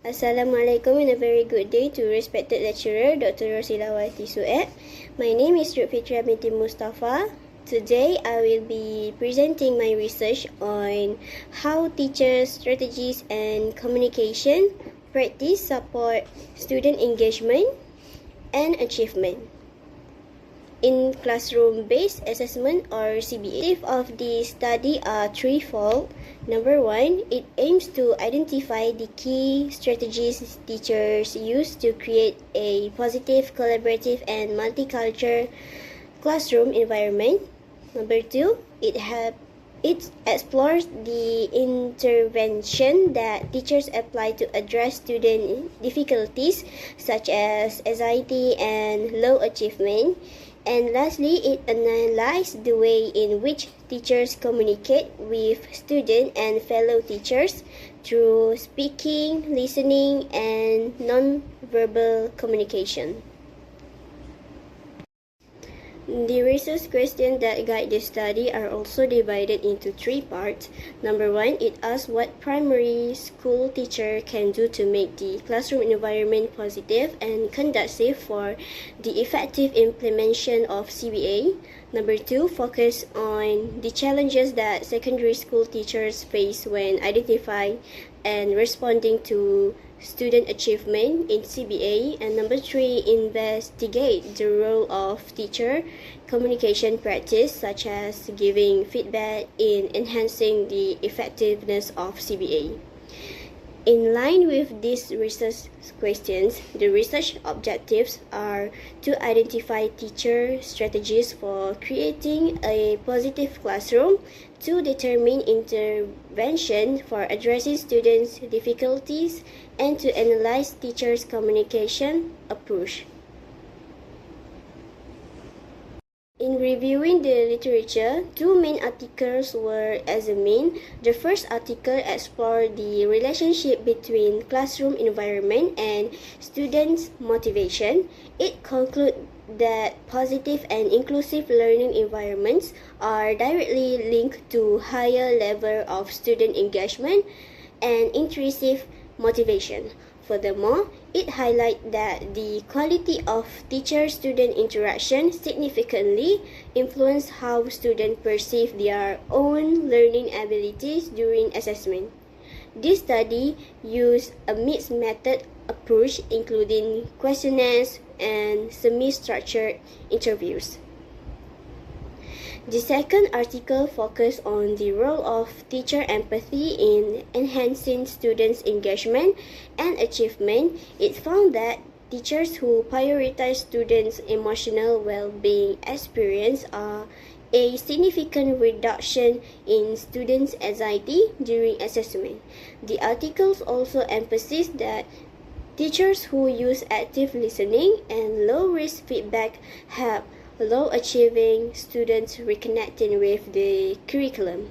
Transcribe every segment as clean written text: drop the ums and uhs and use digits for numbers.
Assalamualaikum and a very good day to respected lecturer Dr. Rosilawati Sueb. My name is Fitriyyah Binti Mustapha. Today I will be presenting my research on how teachers' strategies and communication practice support student engagement and achievement in classroom-based assessment or CBA. The objectives of the study are threefold. Number one, it aims to identify the key strategies teachers use to create a positive, collaborative, and multicultural classroom environment. Number two, it explores the intervention that teachers apply to address student difficulties such as anxiety and low achievement. And lastly, it analyzes the way in which teachers communicate with students and fellow teachers through speaking, listening, and non-verbal communication. The research questions that guide the study are also divided into three parts. Number one, it asks what primary school teacher can do to make the classroom environment positive and conducive for the effective implementation of CBA. Number two, focus on the challenges that secondary school teachers face when identifying and responding to student achievement in CBA. And number three, investigate the role of teacher communication practice such as giving feedback in enhancing the effectiveness of CBA. In line with these research questions, the research objectives are to identify teacher strategies for creating a positive classroom, to determine intervention for addressing students' difficulties, and to analyze teachers' communication approach. In reviewing the literature, two main articles were examined. The first article explored the relationship between classroom environment and students' motivation. It concluded that positive and inclusive learning environments are directly linked to higher level of student engagement and intrinsic motivation. Furthermore, it highlights that the quality of teacher-student interaction significantly influences how students perceive their own learning abilities during assessment. This study used a mixed method approach, including questionnaires and semi-structured interviews. The second article focused on the role of teacher empathy in enhancing students' engagement and achievement. It found that teachers who prioritize students' emotional well-being experience a significant reduction in students' anxiety during assessment. The articles also emphasized that teachers who use active listening and low-risk feedback help low-achieving students reconnecting with the curriculum.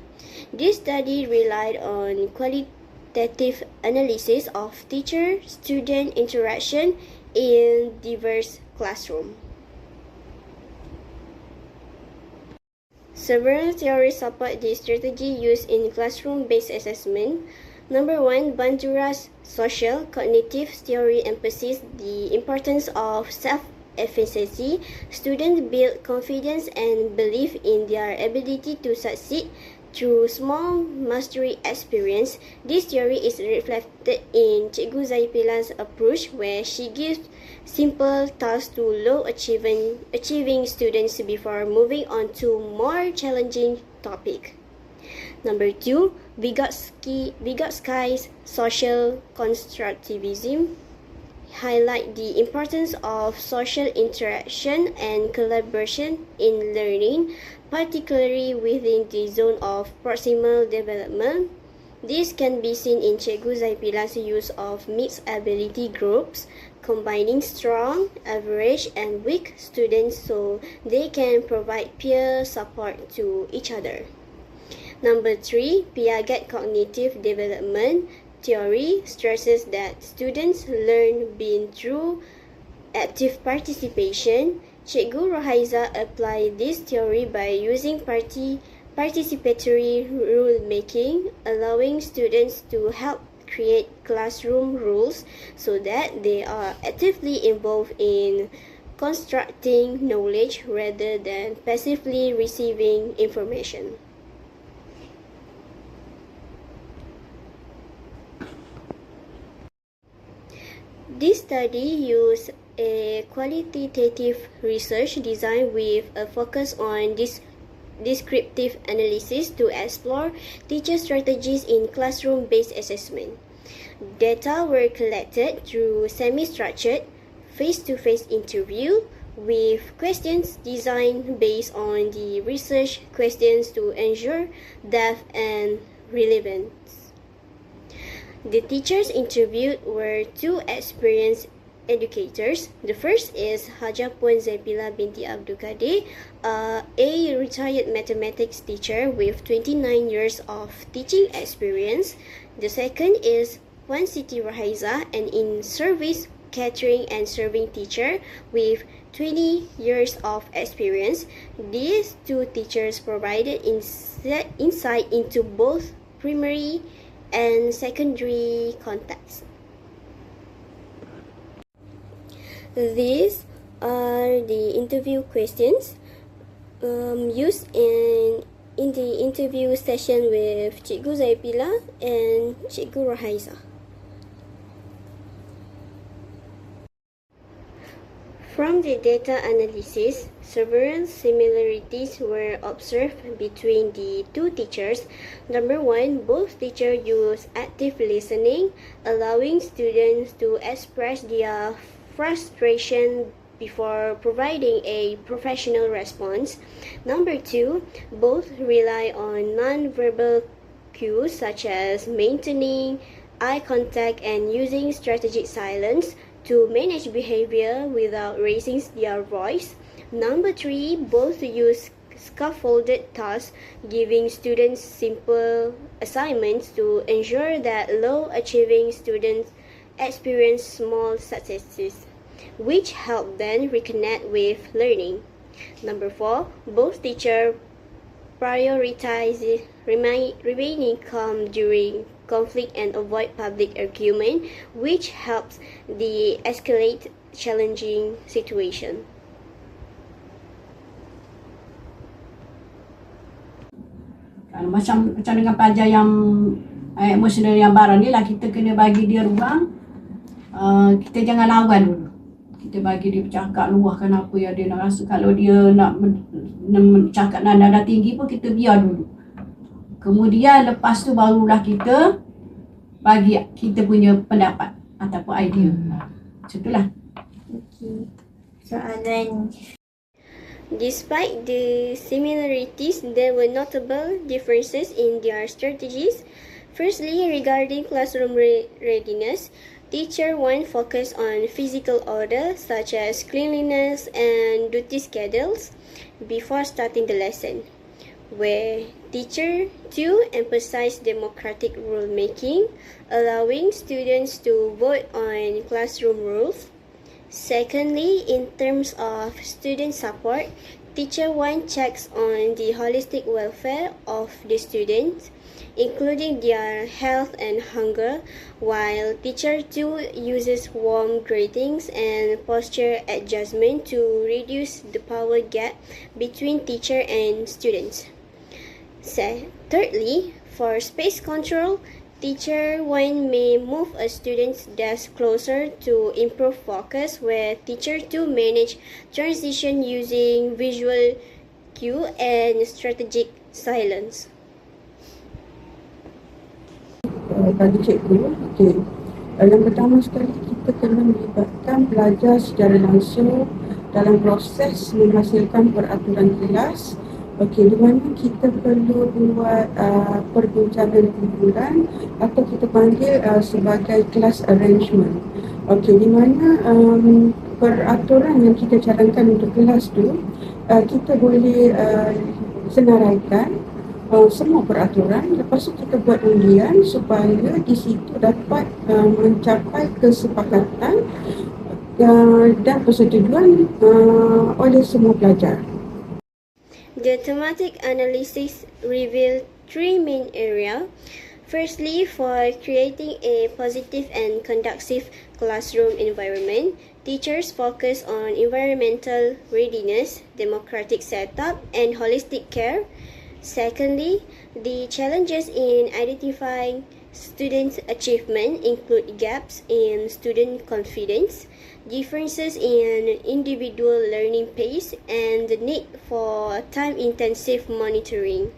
This study relied on qualitative analysis of teacher-student interaction in diverse classrooms. Several theories support the strategy used in classroom-based assessment. Number one, Bandura's social cognitive theory emphasizes the importance of self-efficacy. Students build confidence and belief in their ability to succeed through small mastery experience. This theory is reflected in Cikgu Zaipila's approach, where she gives simple tasks to low-achieving students before moving on to more challenging topics. Number two, Vygotsky's social constructivism highlight the importance of social interaction and collaboration in learning, particularly within the zone of proximal development. This can be seen in Cikgu Zaipila's use of mixed ability groups, combining strong, average, and weak students so they can provide peer support to each other. Number three, Piaget cognitive development theory stresses that students learn being through active participation. Cikgu Rohaiza applied this theory by using participatory rule-making, allowing students to help create classroom rules so that they are actively involved in constructing knowledge rather than passively receiving information. This study used a qualitative research design with a focus on descriptive analysis to explore teacher strategies in classroom-based assessment. Data were collected through semi-structured, face-to-face interview with questions designed based on the research questions to ensure depth and relevance. The teachers interviewed were two experienced educators. The first is Hajah Puan Zabila Binti Abdul Qadir, a retired mathematics teacher with 29 years of teaching experience. The second is Puan Siti Rahaiza, an in-service catering and serving teacher with 20 years of experience. These two teachers provided insight into both primary and secondary contexts. These are the interview questions used in the interview session with Cikgu Zaipila and Cikgu Rahaiza. From the data analysis, several similarities were observed between the two teachers. Number one, both teachers use active listening, allowing students to express their frustration before providing a professional response. Number two, both rely on non-verbal cues such as maintaining eye contact and using strategic silence to manage behavior without raising their voice. Number three, both use scaffolded tasks, giving students simple assignments to ensure that low-achieving students experience small successes, which help them reconnect with learning. Number four, both teachers prioritize remaining calm during conflict and avoid public argument, which helps de-escalate challenging situation. Macam dengan pelajar yang emosional yang baru ni lah, kita kena bagi dia ruang. Kita jangan lawan dulu. Kita bagi dia bercakap, luahkan apa yang dia nak rasa. Kalau dia nak cakap nada tinggi pun kita biar dulu. Kemudian lepas tu barulah kita bagi kita punya pendapat ataupun idea. Macam itulah. Okay. Soalan. Despite the similarities, there were notable differences in their strategies. Firstly, regarding classroom readiness, Teacher 1 focused on physical order such as cleanliness and duty schedules before starting the lesson, where Teacher 2 emphasized democratic rule-making, allowing students to vote on classroom rules. Secondly, in terms of student support, Teacher 1 checks on the holistic welfare of the students, including their health and hunger, while Teacher 2 uses warm greetings and posture adjustment to reduce the power gap between teacher and students. Thirdly, for space control, Teacher 1 may move a student's desk closer to improve focus, where Teacher 2 manage transition using visual cue and strategic silence. Bagi cikgu, yang pertama sekali kita kena melibatkan pelajar secara langsung dalam proses menghasilkan peraturan kelas. Di mana kita perlu buat perbincangan kumpulan atau kita panggil sebagai class arrangement. Di mana peraturan yang kita cadangkan untuk kelas tu kita boleh senaraikan semua peraturan, lepas tu kita buat undian supaya di situ dapat mencapai kesepakatan dan persetujuan oleh semua pelajar. The thematic analysis revealed three main areas. Firstly, for creating a positive and conducive classroom environment, teachers focus on environmental readiness, democratic setup, and holistic care. Secondly, the challenges in identifying student achievement include gaps in student confidence, differences in individual learning pace, and the need for time-intensive monitoring.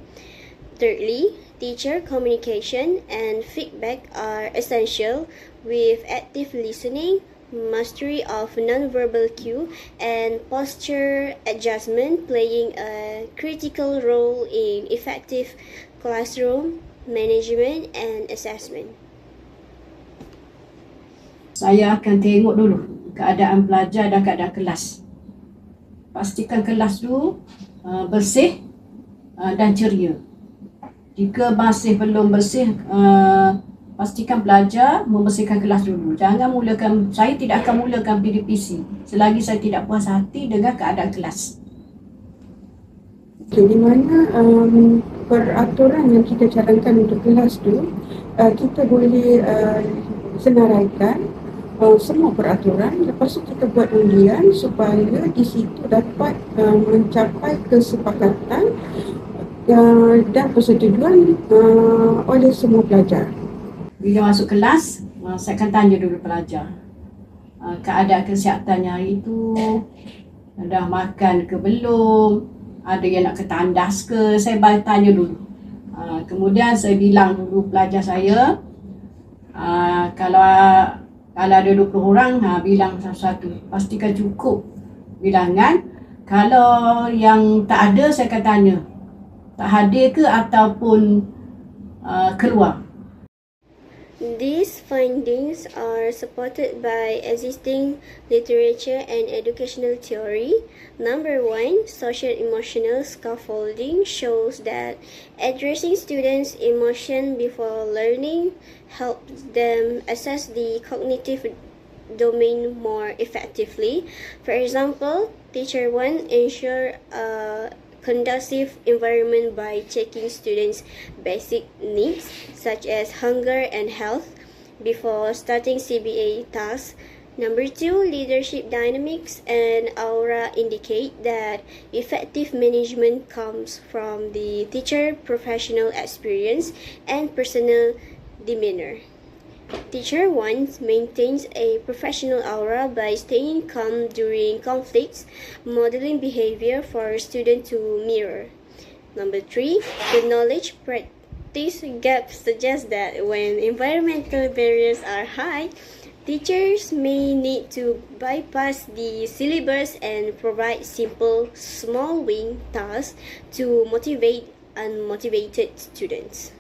Thirdly, teacher communication and feedback are essential, with active listening, mastery of nonverbal cue, and posture adjustment playing a critical role in effective classroom management and assessment. Saya akan tengok dulu keadaan pelajar dan keadaan kelas. Pastikan kelas tu bersih dan ceria. Jika masih belum bersih, pastikan pelajar membersihkan kelas dulu. Saya tidak akan mulakan PDPC selagi saya tidak puas hati dengan keadaan kelas. Di mana peraturan yang kita cadangkan untuk kelas tu, kita boleh senaraikan semua peraturan. Lepas tu kita buat undian supaya di situ dapat mencapai kesepakatan dan persetujuan oleh semua pelajar. Bila masuk kelas, saya akan tanya dulu pelajar keadaan kesihatannya hari itu, dah makan ke belum, ada yang nak ke tandas ke, saya tanya dulu. Kemudian saya bilang dulu pelajar saya, kalau ada 20 orang, bilang satu-satu, pastikan cukup bilangan. Kalau yang tak ada, saya akan tanya, tak hadir ke ataupun keluar. These findings are supported by existing literature and educational theory. Number 1, social-emotional scaffolding shows that addressing students' emotion before learning helps them assess the cognitive domain more effectively. For example, teacher 1 ensure a conducive environment by checking students' basic needs such as hunger and health before starting CBA tasks. Number 2, leadership dynamics and aura indicate that effective management comes from the teacher professional experience and personal demeanor. Teacher 1 maintains a professional aura by staying calm during conflicts, modeling behavior for students to mirror. Number 3, the knowledge practice gap suggests that when environmental barriers are high, teachers may need to bypass the syllabus and provide simple, small-wing tasks to motivate unmotivated students.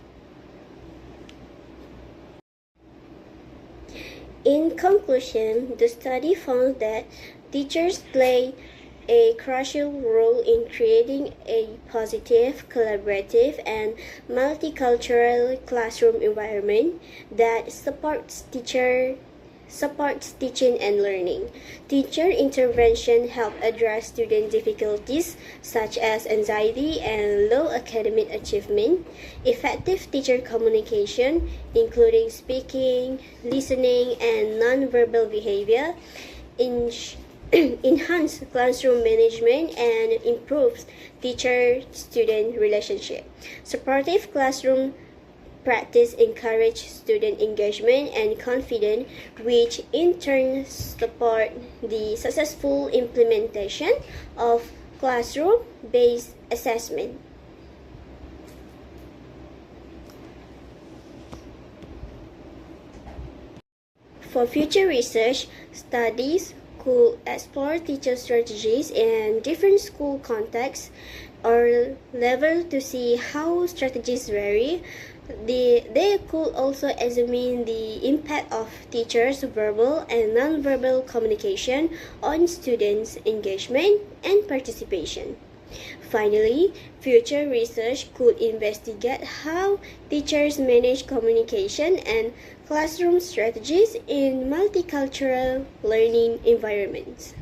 In conclusion, the study found that teachers play a crucial role in creating a positive, collaborative, and multicultural classroom environment that supports teaching and learning. Teacher intervention help address student difficulties such as anxiety and low academic achievement. Effective teacher communication, including speaking, listening, and nonverbal behavior, enhance classroom management and improves teacher-student relationship. Supportive classroom practice encourage student engagement and confidence, which in turn support the successful implementation of classroom-based assessment. For future research, studies could explore teacher strategies in different school contexts or level to see how strategies vary. They could also examine the impact of teachers' verbal and nonverbal communication on students' engagement and participation. Finally, future research could investigate how teachers manage communication and classroom strategies in multicultural learning environments.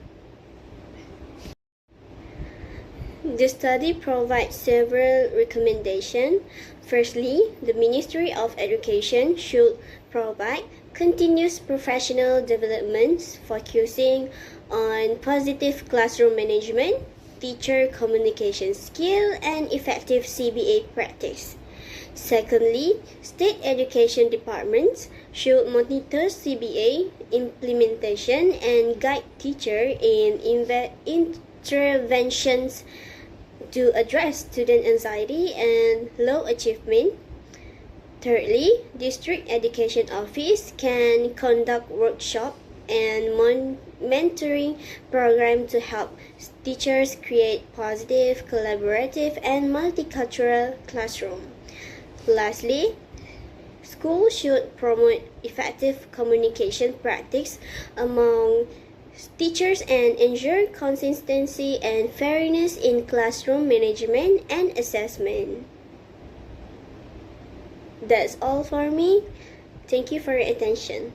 The study provides several recommendations. Firstly, the Ministry of Education should provide continuous professional developments focusing on positive classroom management, teacher communication skill, and effective CBA practice. Secondly, state education departments should monitor CBA implementation and guide teachers in interventions to address student anxiety and low achievement. Thirdly, district education office can conduct workshops and mentoring programs to help teachers create positive, collaborative, and multicultural classroom. Lastly, schools should promote effective communication practice among teachers and ensure consistency and fairness in classroom management and assessment. That's all for me. Thank you for your attention.